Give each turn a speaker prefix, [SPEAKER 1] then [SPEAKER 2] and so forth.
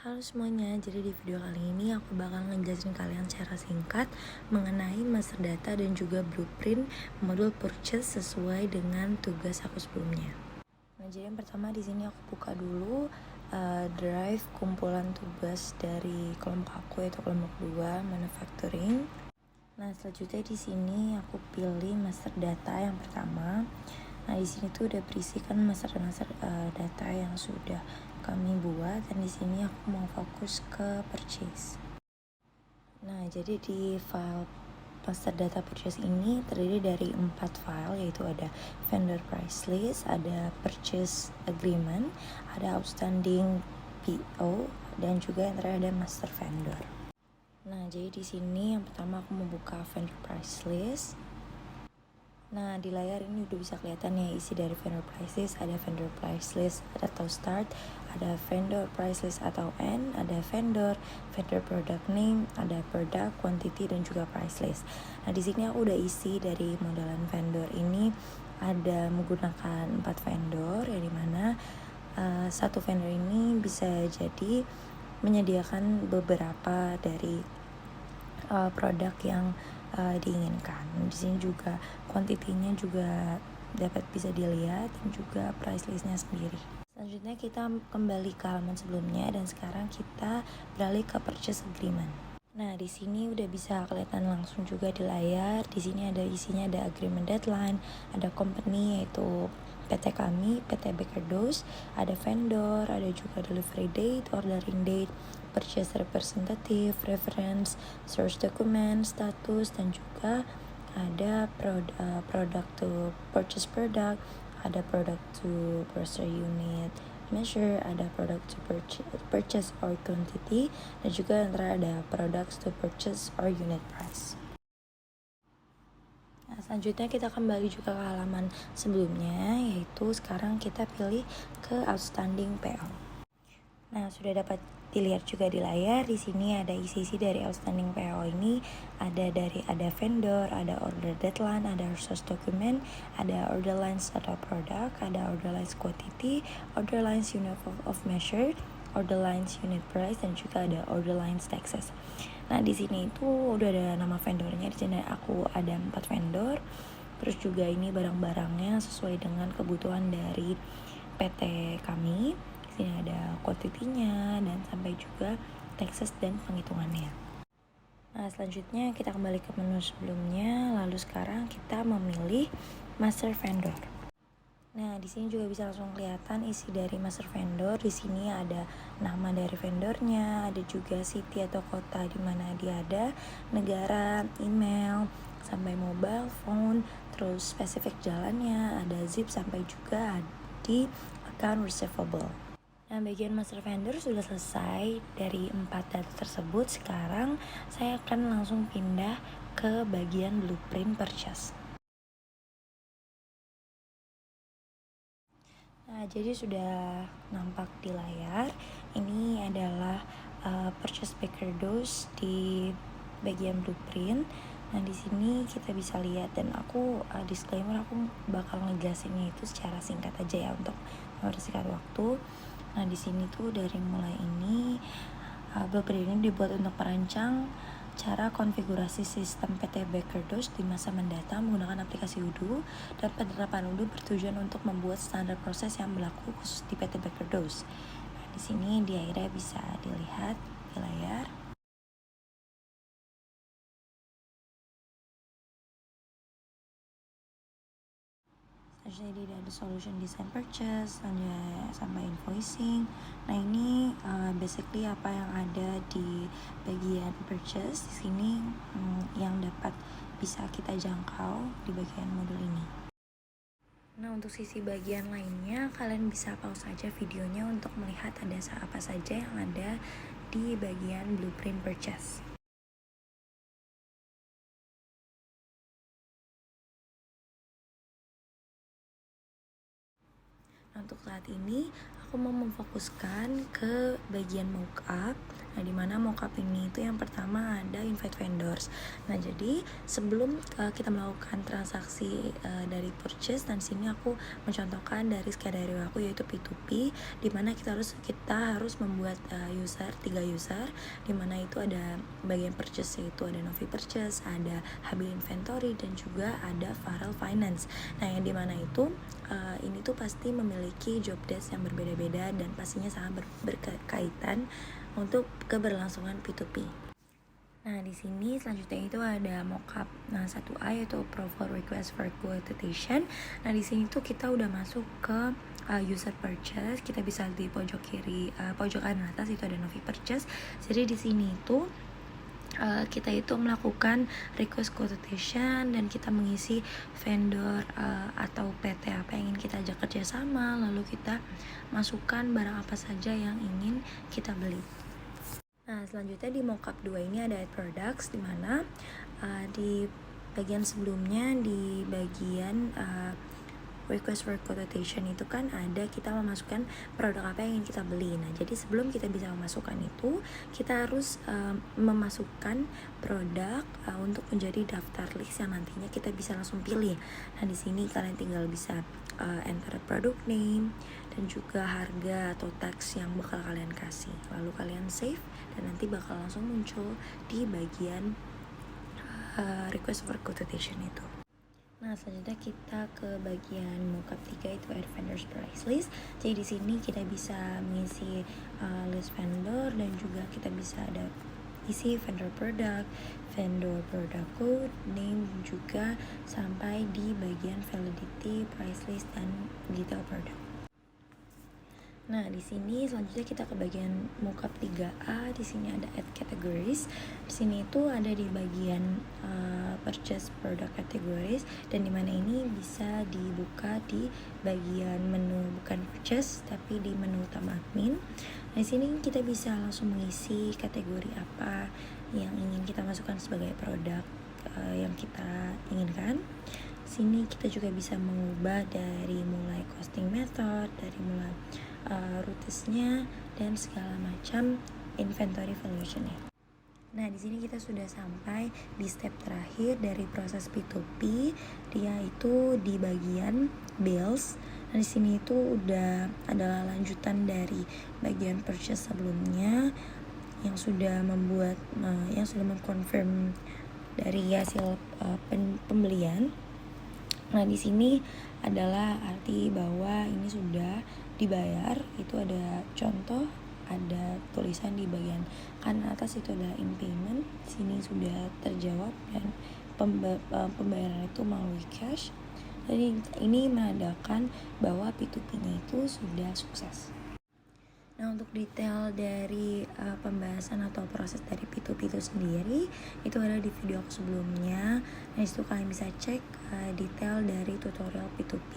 [SPEAKER 1] Halo semuanya, jadi di video kali ini aku bakal ngejelasin kalian secara singkat mengenai master data dan juga blueprint modul purchase sesuai dengan tugas aku sebelumnya. Nah, jadi yang pertama di sini aku buka dulu drive kumpulan tugas dari kelompok aku, yaitu kelompok 2 manufacturing. Nah, selanjutnya di sini aku pilih master data yang pertama. Nah, di sini tuh udah berisikan master data yang sudah kami buat, dan di sini aku mau fokus ke purchase. Nah, jadi di file master data purchase ini terdiri dari 4 file, yaitu ada vendor price list, ada purchase agreement, ada outstanding PO, dan juga yang terakhir ada master vendor. Nah, jadi di sini yang pertama aku membuka vendor price list. Nah, di layar ini udah bisa kelihatan ya isi dari vendor price list. Ada vendor price list atau start, ada vendor price list atau end, ada vendor product name, ada product, quantity, dan juga price list. Nah, di sini aku udah isi dari modelan vendor ini ada menggunakan 4 vendor, yang dimana satu vendor ini bisa jadi menyediakan beberapa dari produk yang diinginkan. Di sini juga kuantitinya juga dapat bisa dilihat, dan juga price listnya sendiri. Selanjutnya kita kembali ke halaman sebelumnya, dan sekarang kita beralih ke purchase agreement. Nah, di sini udah bisa kelihatan langsung juga di layar. Di sini ada isinya, ada agreement deadline, ada company yaitu PT kami, PT Baker Dose, ada vendor, ada juga delivery date, ordering date, purchase representative, reference, source document, status, dan juga ada product to purchase product, ada product to purchase unit measure, ada product to purchase or quantity, dan juga antara ada products to purchase or unit price. Nah, selanjutnya kita kembali juga ke halaman sebelumnya, yaitu sekarang kita pilih ke outstanding PO. Nah, sudah dapat dilihat juga di layar. Di sini ada isi-isi dari outstanding PO ini, ada vendor, ada order deadline, ada source document, ada order lines atau produk, ada order lines quantity, order lines unit of measure, order lines unit price, dan juga ada order lines taxes. Nah, di sini itu udah ada nama vendornya. Di sini aku ada 4 vendor. Terus juga ini barang-barangnya sesuai dengan kebutuhan dari PT kami. Di sini ada kuantitinya dan sampai juga taxes dan penghitungannya. Nah, selanjutnya kita kembali ke menu sebelumnya. Lalu sekarang kita memilih master vendor. Nah, di sini juga bisa langsung kelihatan isi dari master vendor. Di sini ada nama dari vendornya, ada juga city atau kota di mana dia ada, negara, email, sampai mobile phone, terus spesifik jalannya, ada zip, sampai juga di account receivable. Nah, bagian master vendor sudah selesai dari 4 data tersebut. Sekarang saya akan langsung pindah ke bagian blueprint purchase. Nah, jadi sudah nampak di layar. Ini adalah purchase Baker Dose di bagian blueprint. Nah, di sini kita bisa lihat, dan aku disclaimer, aku bakal ngejelasinnya itu secara singkat aja ya untuk mempersingkat waktu. Nah, di sini tuh dari mulai ini blueprint ini dibuat untuk merancang cara konfigurasi sistem PT Baker Dose di masa mendatang menggunakan aplikasi Odoo, dan penerapan Odoo bertujuan untuk membuat standar proses yang berlaku khusus di PT Baker Dose. Nah, di sini di akhirnya bisa dilihat di layar. Jadi ada solution design purchase, ada sampai invoicing. Nah, ini basically apa yang ada di bagian purchase di sini yang dapat bisa kita jangkau di bagian modul ini. Nah, untuk sisi bagian lainnya kalian bisa pause saja videonya untuk melihat ada apa saja yang ada di bagian blueprint purchase. Untuk saat ini aku aku mau memfokuskan ke bagian mockup. Nah, dimana mockup ini itu yang pertama ada invite vendors. Nah, jadi sebelum kita melakukan transaksi dari purchase, dan sini aku mencontohkan dari skenario aku yaitu P2P, dimana kita harus membuat 3 user, dimana itu ada bagian purchase yaitu ada Novi Purchase, ada HB Inventory, dan juga ada Farel Finance. Nah, yang dimana itu ini tuh pasti memiliki job desk yang berbeda-beda dan pastinya sangat berkaitan untuk keberlangsungan P2P. Nah, di sini selanjutnya itu ada mockup. Nah, 1A yaitu approval request for quotation. Nah, di sini tuh kita udah masuk ke user purchase. Kita bisa di pojok kiri, pojok kanan atas itu ada Novi Purchase. Jadi di sini itu kita itu melakukan request quotation dan kita mengisi vendor atau PT apa yang ingin kita ajak kerjasama, lalu kita masukkan barang apa saja yang ingin kita beli. Nah, selanjutnya di mockup 2 ini ada add products, dimana di bagian sebelumnya di bagian request for quotation itu kan ada kita memasukkan produk apa yang ingin kita beli. Nah, jadi sebelum kita bisa memasukkan itu, kita harus memasukkan produk untuk menjadi daftar list yang nantinya kita bisa langsung pilih. Nah, di sini kalian tinggal bisa enter product name dan juga harga atau tax yang bakal kalian kasih. Lalu kalian save dan nanti bakal langsung muncul di bagian request for quotation itu. Nah, selanjutnya kita ke bagian mockup 3 itu add vendors price list. Jadi di sini kita bisa mengisi list vendor dan juga kita bisa ada isi vendor product code, name, juga sampai di bagian validity, price list, dan detail product. Nah, di sini selanjutnya kita ke bagian mockup 3A. Di sini ada add categories. Di sini itu ada di bagian purchase product categories, dan dimana ini bisa dibuka di bagian menu, bukan purchase tapi di menu utama admin. Nah, di sini kita bisa langsung mengisi kategori apa yang ingin kita masukkan sebagai produk yang kita inginkan. Sini kita juga bisa mengubah dari mulai costing method, dari mulai rutesnya, dan segala macam inventory valuation-nya. Nah, di sini kita sudah sampai di step terakhir dari proses P2P, dia itu di bagian bills. Nah, di sini itu udah adalah lanjutan dari bagian purchase sebelumnya yang sudah mengkonfirm dari hasil pembelian. Nah, di sini adalah arti bahwa ini sudah dibayar. Itu ada contoh, ada tulisan di bagian kanan atas itu adalah in payment. Sini sudah terjawab dan pembayaran itu melalui cash. Jadi ini menandakan bahwa P2P-nya itu sudah sukses. Nah, untuk detail dari pembahasan atau proses dari P2P itu sendiri itu ada di video aku sebelumnya. Nah, disitu kalian bisa cek detail dari tutorial P2P.